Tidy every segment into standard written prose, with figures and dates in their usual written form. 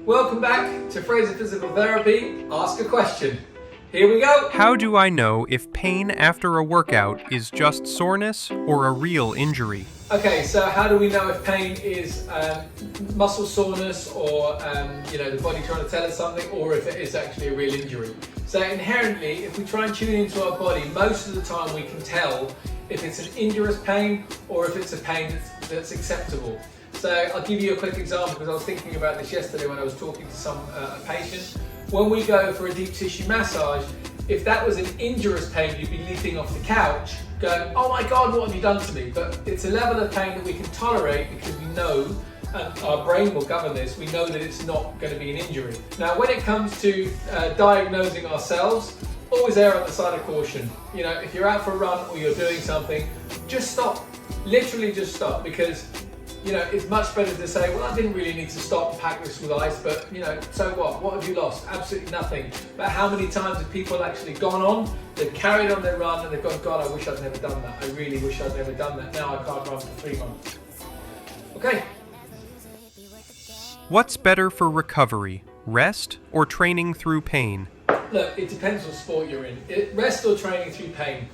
Welcome back to Fraser Physical Therapy. Ask a question. Here we go. How do I know if pain after a workout is just soreness or a real injury? Okay, so how do we know if pain is muscle soreness or the body trying to tell us something, or if it is actually a real injury? So inherently, if we try and tune into our body, most of the time we can tell if it's an injurious pain or if it's a pain that's acceptable. So I'll give you a quick example because I was thinking about this yesterday when I was talking to a patient. When we go for a deep tissue massage, if that was an injurious pain, you'd be leaping off the couch going, oh my God, what have you done to me? But it's a level of pain that we can tolerate because we know, and our brain will govern this, we know that it's not going to be an injury. Now, when it comes to diagnosing ourselves, always err on the side of caution. You know, if you're out for a run or you're doing something, just stop. Literally just stop, because it's much better to say, well, I didn't really need to stop and pack this with ice, but so what? What have you lost? Absolutely nothing. But how many times have people actually gone on, they've carried on their run and they've gone, God, I wish I'd never done that. I really wish I'd never done that. Now I can't run for 3 months. Okay. What's better for recovery, rest or training through pain? Look, it depends what sport you're in. Rest or training through pain.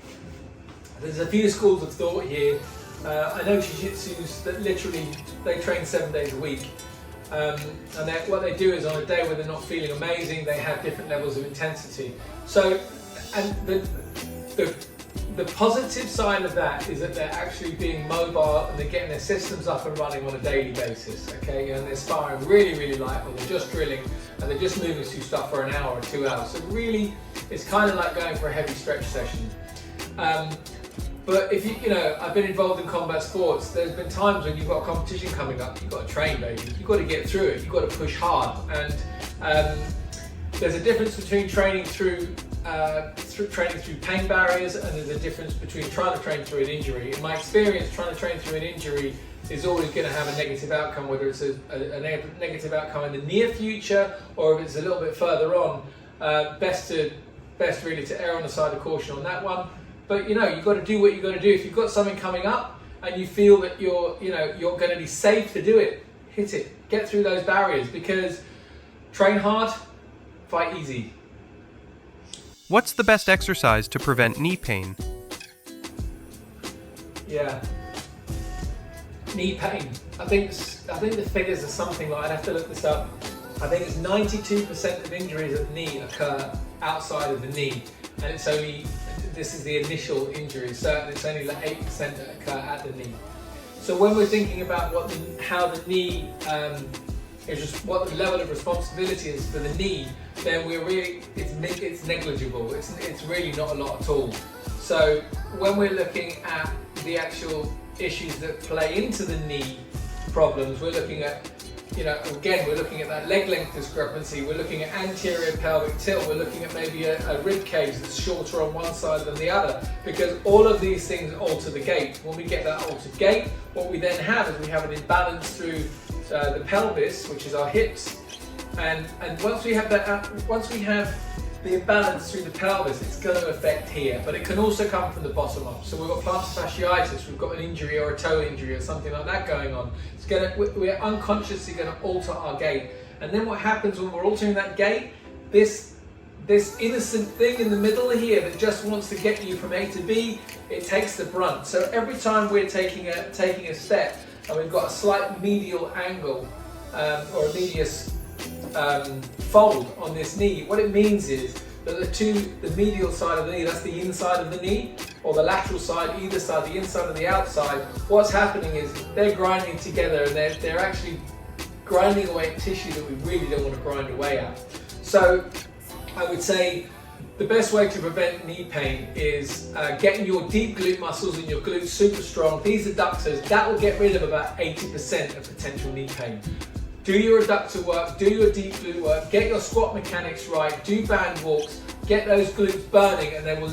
There's a few schools of thought here. I know jiu-jitsus that literally they train 7 days a week, and what they do is on a day when they're not feeling amazing, they have different levels of intensity. So, and the positive side of that is that they're actually being mobile and they're getting their systems up and running on a daily basis. Okay, and they're sparring really light, or they're just drilling and they're just moving through stuff for an hour or 2 hours. So really, it's kind of like going for a heavy stretch session. But if I've been involved in combat sports, there's been times when you've got a competition coming up, you've got to train, baby. You've got to get through it, you've got to push hard. And there's a difference between training through pain barriers, and there's a difference between trying to train through an injury. In my experience, trying to train through an injury is always going to have a negative outcome, whether it's a negative outcome in the near future or if it's a little bit further on. Best really to err on the side of caution on that one. But you've got to do what you've got to do. If you've got something coming up and you feel that you're going to be safe to do it, hit it. Get through those barriers, because train hard, fight easy. What's the best exercise to prevent knee pain? Yeah, knee pain. I think the figures are something like, I'd have to look this up. I think it's 92% of injuries at the knee occur outside of the knee, and this is the initial injury, so it's only like 8% that occur at the knee. So when we're thinking about how the knee what the level of responsibility is for the knee, then it's negligible. It's really not a lot at all. So when we're looking at the actual issues that play into the knee problems, we're looking at we're looking at that leg length discrepancy, we're looking at anterior pelvic tilt, we're looking at maybe a rib cage that's shorter on one side than the other, because all of these things alter the gait. When we get that altered gait, what we then have is we have an imbalance through the pelvis, which is our hips, and once we have the imbalance through the pelvis, it's going to affect here, but it can also come from the bottom up. So we've got plantar fasciitis, we've got an injury or a toe injury or something like that going on. We're unconsciously going to alter our gait. And then what happens when we're altering that gait, this innocent thing in the middle here that just wants to get you from A to B, it takes the brunt. So every time we're taking a step and we've got a slight medial angle or a medius fold on this knee, what it means is that the medial side of the knee, that's the inside of the knee, or the lateral side, either side, the inside or the outside, what's happening is they're grinding together, and they're actually grinding away at tissue that we really don't want to grind away at. So I would say the best way to prevent knee pain is getting your deep glute muscles and your glutes super strong. These adductors, that will get rid of about 80% of potential knee pain. Do your adductor work, do your deep glute work, get your squat mechanics right, do band walks, get those glutes burning, and they will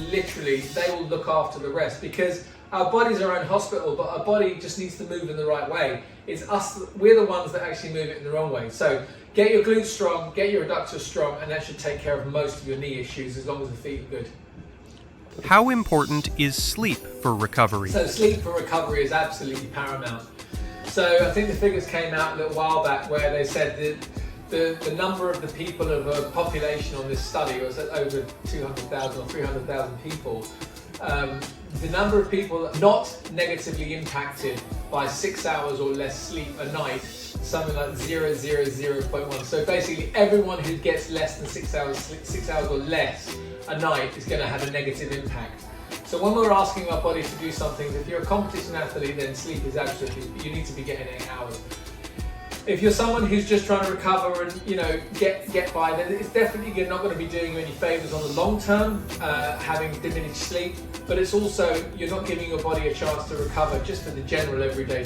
look after the rest, because our body's our own hospital, but our body just needs to move in the right way. It's us, we're the ones that actually move it in the wrong way. So get your glutes strong, get your adductors strong, and that should take care of most of your knee issues as long as the feet are good. How important is sleep for recovery? So sleep for recovery is absolutely paramount. So I think the figures came out a little while back where they said that the number of the people of a population on this study was over 200,000 or 300,000 people. The number of people not negatively impacted by 6 hours or less sleep a night, something like 0.1. So basically everyone who gets less than 6 hours or less a night is going to have a negative impact. So when we're asking our body to do something, if you're a competition athlete, then sleep is absolutely, you need to be getting 8 hours. If you're someone who's just trying to recover and get by, then it's definitely not going to be doing you any favors on the long term, having diminished sleep. But it's also, you're not giving your body a chance to recover just for the general everyday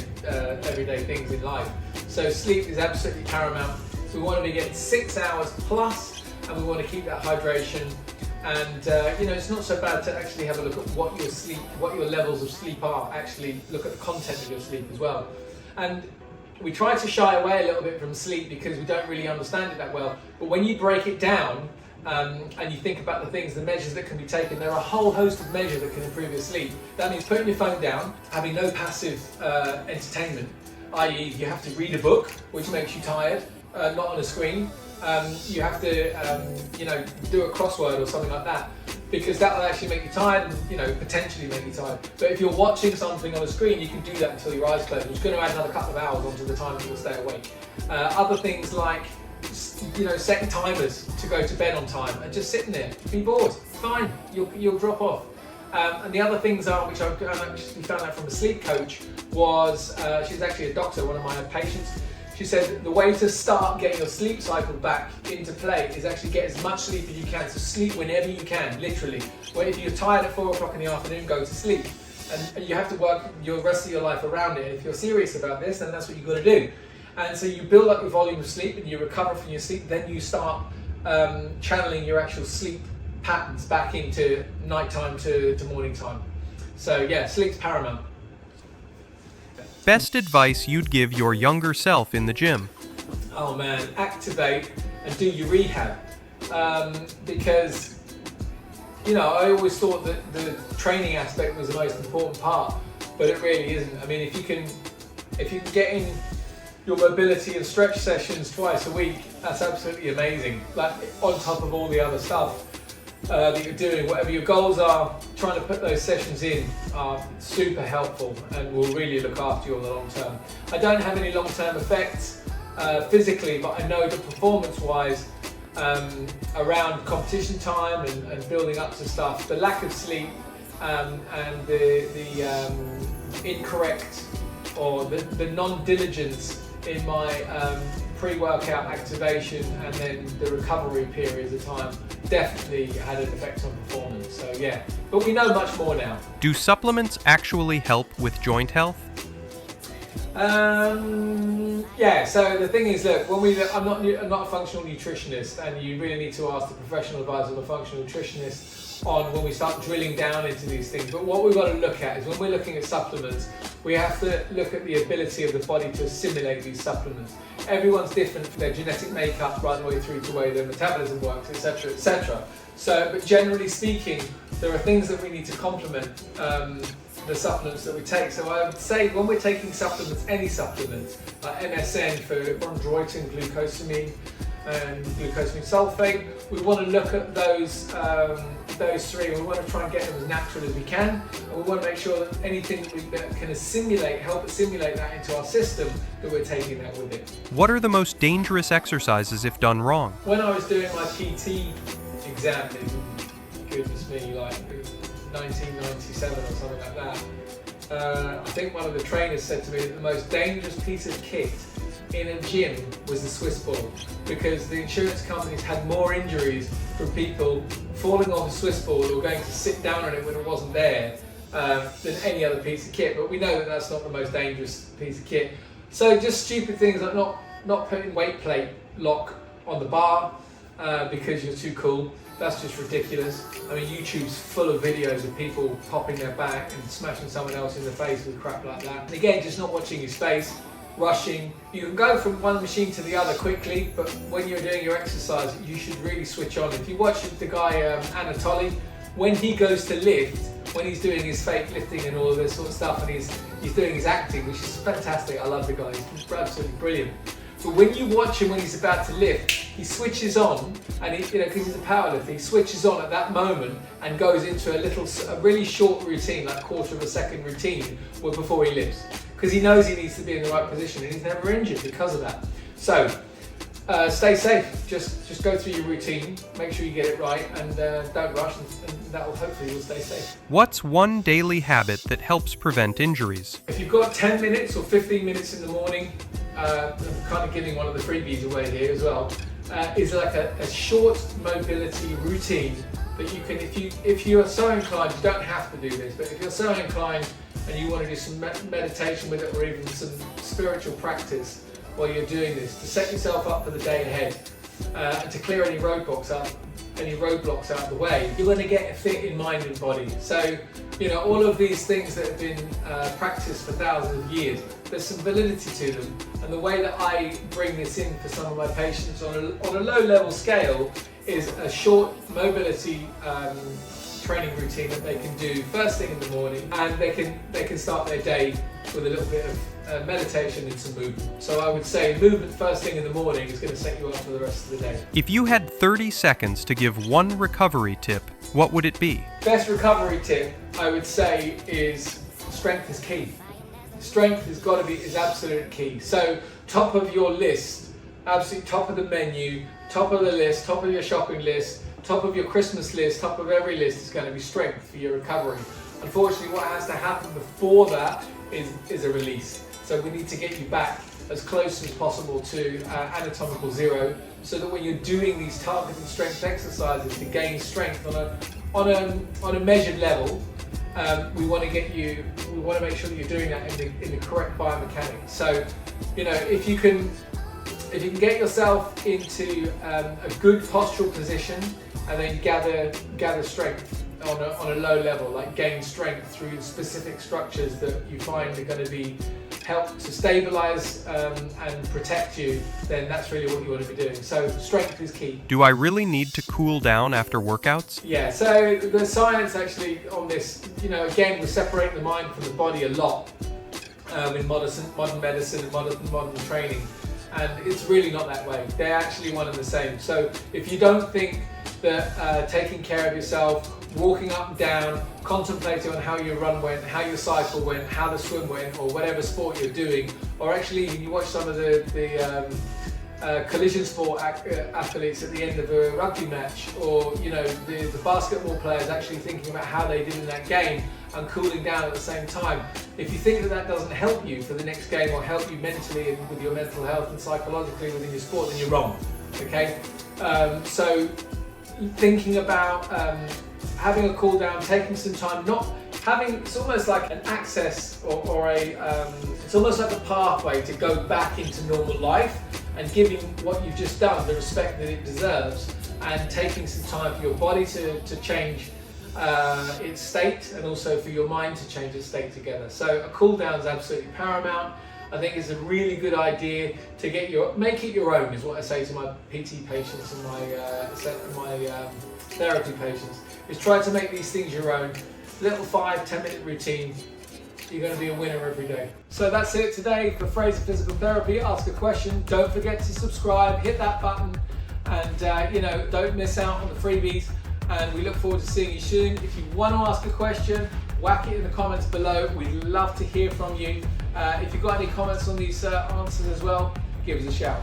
things in life. So sleep is absolutely paramount. We want to be getting 6 hours plus, and we want to keep that hydration. And it's not so bad to actually have a look at what your levels of sleep are. Actually look at the content of your sleep as well. And we try to shy away a little bit from sleep because we don't really understand it that well. But when you break it down and you think about the measures that can be taken, there are a whole host of measures that can improve your sleep. That means putting your phone down, having no passive entertainment, i.e. you have to read a book, which makes you tired, not on a screen. You have to do a crossword or something like that, because that will actually make you tired and potentially make you tired. But if you're watching something on a screen, you can do that until your eyes close, which is going to add another couple of hours onto the time that you'll stay awake. Other things like setting timers to go to bed on time and just sitting there, be bored, fine, you'll drop off. And the other things are, which I actually found out from a sleep coach, was she's actually a doctor, one of my patients. She said the way to start getting your sleep cycle back into play is actually get as much sleep as you can. So sleep whenever you can, literally. Well, if you're tired at 4 o'clock in the afternoon, go to sleep. And you have to work your rest of your life around it. And if you're serious about this, then that's what you've got to do. And so you build up your volume of sleep and you recover from your sleep, then you start channeling your actual sleep patterns back into nighttime to morning time. So yeah, sleep's paramount. Best advice you'd give your younger self in the gym? Oh man, activate and do your rehab. Because, I always thought that the training aspect was the most important part, but it really isn't. I mean, if you can get in your mobility and stretch sessions twice a week, that's absolutely amazing. Like on top of all the other stuff that you're doing, whatever your goals are, trying to put those sessions in are super helpful and will really look after you on the long term. I don't have any long-term effects physically, but I know that performance-wise, around competition time and building up to stuff, the lack of sleep and the incorrect or the non-diligence in my pre-workout activation and then the recovery periods of time definitely had an effect on performance. So yeah, but we know much more now. Do supplements actually help with joint health? Yeah, so the thing is, look, I'm not a functional nutritionist, and you really need to ask the professional advice of a functional nutritionist on when we start drilling down into these things. But what we've got to look at is when we're looking at supplements, we have to look at the ability of the body to assimilate these supplements. Everyone's different from their genetic makeup right the way through to the way their metabolism works, etc., etc. So, but generally speaking, there are things that we need to complement the supplements that we take. So I would say when we're taking supplements, any supplements, like MSM for chondroitin, glucosamine, and glucosamine sulfate, we want to look at those three. We want to try and get them as natural as we can, and we want to make sure that anything that can help assimilate that into our system, that we're taking that with it. What are the most dangerous exercises if done wrong? When I was doing my PT exam, goodness me, like 1997 or something like that, I think one of the trainers said to me that the most dangerous piece of kit in a gym was the Swiss ball, because the insurance companies had more injuries from people falling off a Swiss ball or going to sit down on it when it wasn't there than any other piece of kit. But we know that that's not the most dangerous piece of kit. So just stupid things like not putting weight plate lock on the bar because you're too cool. That's just ridiculous. I mean, YouTube's full of videos of people popping their back and smashing someone else in the face with crap like that. And again, just not watching your space, rushing. You can go from one machine to the other quickly, but when you're doing your exercise, you should really switch on. If you watch the guy Anatoly, when he goes to lift, when he's doing his fake lifting and all of this sort of stuff, and he's doing his acting, which is fantastic. I love the guy. He's absolutely brilliant. So when you watch him when he's about to lift, he switches on, and because he's a powerlifter, he switches on at that moment and goes into a really short routine, like quarter of a second routine, before he lifts, because he knows he needs to be in the right position, and he's never injured because of that. So stay safe. Just go through your routine, make sure you get it right, and don't rush, and that will hopefully you'll stay safe. What's one daily habit that helps prevent injuries? If you've got 10 minutes or 15 minutes in the morning, I'm kind of giving one of the freebies away here as well, is like a short mobility routine that you can, if you are so inclined, you don't have to do this, but if you're so inclined and you want to do some meditation with it, or even some spiritual practice while you're doing this, to set yourself up for the day ahead, and to clear any roadblocks out of the way, you're going to get fit in mind and body. So, all of these things that have been practiced for thousands of years, there's some validity to them. And the way that I bring this in for some of my patients on a low level scale is a short mobility training routine that they can do first thing in the morning, and they can start their day with a little bit of meditation and some movement. So I would say movement first thing in the morning is going to set you up for the rest of the day. If you had 30 seconds to give one recovery tip, what would it be? Best recovery tip I would say is strength is key. Strength is absolute key. So top of your list, absolute top of the menu, top of the list, top of your shopping list, top of your Christmas list, top of every list is going to be strength for your recovery. Unfortunately, what has to happen before that is a release. So we need to get you back as close as possible to anatomical zero, so that when you're doing these targeted strength exercises to gain strength on a measured level, we want to make sure that you're doing that in the correct biomechanics. So, if you can get yourself into a good postural position, and then gather strength on a low level, like gain strength through specific structures that you find are going to help to stabilize and protect you, then that's really what you want to be doing. So strength is key. Do I really need to cool down after workouts? Yeah, so the science actually on this, again, we're separating the mind from the body a lot in modern medicine and modern training, and it's really not that way. They're actually one and the same. So if you don't think that taking care of yourself, walking up and down, contemplating on how your run went, how your cycle went, how the swim went, or whatever sport you're doing, or actually when you watch some of the collision sport athletes at the end of a rugby match, or the basketball players actually thinking about how they did in that game and cooling down at the same time. If you think that doesn't help you for the next game, or help you mentally and with your mental health and psychologically within your sport, then you're wrong. Okay, so thinking about having a cool down, taking some time, it's almost like an access or it's almost like a pathway to go back into normal life, and giving what you've just done the respect that it deserves, and taking some time for your body to change its state, and also for your mind to change its state together. So a cool down is absolutely paramount. I think it's a really good idea to make it your own, is what I say to my PT patients and my therapy patients, is try to make these things your own. Little 5-10 minute routine, you're going to be a winner every day. So that's it today for Fraser Physical Therapy. Ask a question, don't forget to subscribe, hit that button, and don't miss out on the freebies, and we look forward to seeing you soon. If you want to ask a question, whack it in the comments below. We'd love to hear from you. If you've got any comments on these answers as well, give us a shout.